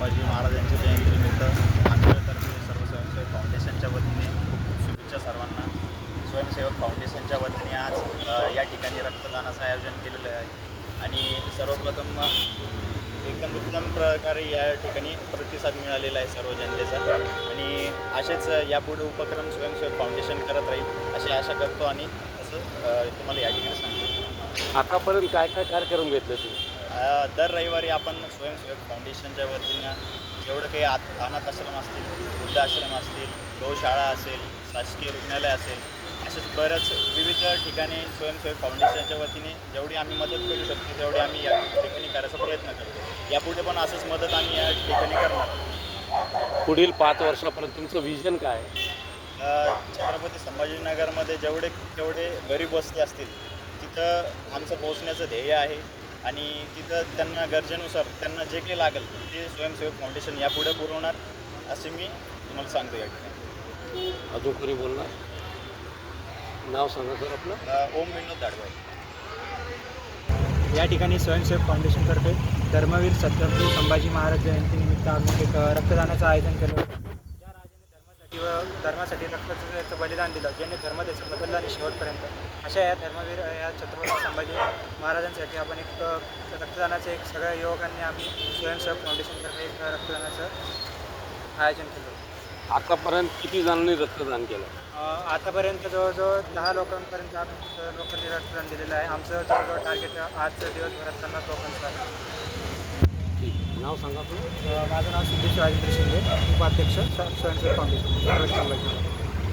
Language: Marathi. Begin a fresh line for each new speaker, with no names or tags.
संभाजी महाराजांच्या जयंतीनिमित्त आमच्यातर्फे सर्व स्वयंसेवक फाउंडेशनच्या वतीने खूप खूप शुभेच्छा सर्वांना. स्वयंसेवक फाउंडेशनच्या वतीने आज या ठिकाणी रक्तदानाचं आयोजन केलेलं आहे आणि सर्वप्रथम एकदम उत्तम प्रकारे या ठिकाणी प्रतिसाद मिळालेला आहे सर्व जनतेचा आणि असेच यापुढे उपक्रम स्वयंसेवक फाउंडेशन करत राहील अशी आशा करतो आणि असं तुम्हाला या ठिकाणी सांगतो.
आतापर्यंत काय काय कार्यक्रम घेतले तुम्ही?
दर रविवारी आपण स्वयंसेवक फाउंडेशनच्या वतीनं जेवढं काही अनाथ आश्रम असतील, वृद्धाश्रम असतील, गौशाळा असेल, शासकीय रुग्णालय असेल, असेच बऱ्याच विविध ठिकाणी स्वयंसेवक फाउंडेशनच्या वतीने जेवढी आम्ही मदत करू शकतो तेवढी आम्ही या ठिकाणी करायचा प्रयत्न करतो. यापुढे पण असंच मदत आम्ही या ठिकाणी करणार.
पुढील 5 वर्षापर्यंत तुमचं विजन काय आहे?
छत्रपती संभाजीनगरमध्ये जेवढे तेवढे गरीब वस्ती असतील तिथं आमचं पोहोचण्याचं ध्येय आहे आणि तिथं त्यांना गरजेनुसार त्यांना जे काही लागेल ते स्वयंसेवक फाउंडेशन यापुढे पुरवणार असे मी तुम्हाला सांगतो या ठिकाणी.
अजून कोणी बोलणार? नाव सांगा सर आपलं.
ओम विनोद दाडवाई.
या ठिकाणी स्वयंसेवक फाउंडेशनतर्फे धर्मवीर छत्रपती संभाजी महाराज जयंतीनिमित्त आम्ही एक रक्तदानाचं आयोजन केलं होतं. ज्या राजाने धर्मासाठी रक्ताचं बलिदान दिलं, ज्याने धर्म देश बदलला आणि शेवटपर्यंत, अशा या धर्मवीर या छत्रपती संभाजी महाराजांसाठी आपण एक रक्तदानाचं एक सगळ्या युवकांनी आम्ही स्वयंसेवक फाउंडेशनतर्फे एक रक्तदानाचं आयोजन केलं होतं.
आतापर्यंत किती जणांनी रक्तदान केलं?
आतापर्यंत जवळजवळ 10 लोकांपर्यंत लोकांनी रक्तदान दिलेलं आहे. आमचं जवळजवळ टार्गेट आजच्या दिवसभरात 50 लोकांचं आहे.
ठीक, नाव सांगा आपलं.
माझं नाव सिद्धेश राजेंद्र शिंदे, उपाध्यक्ष स्वयंसेवक फाउंडेशन.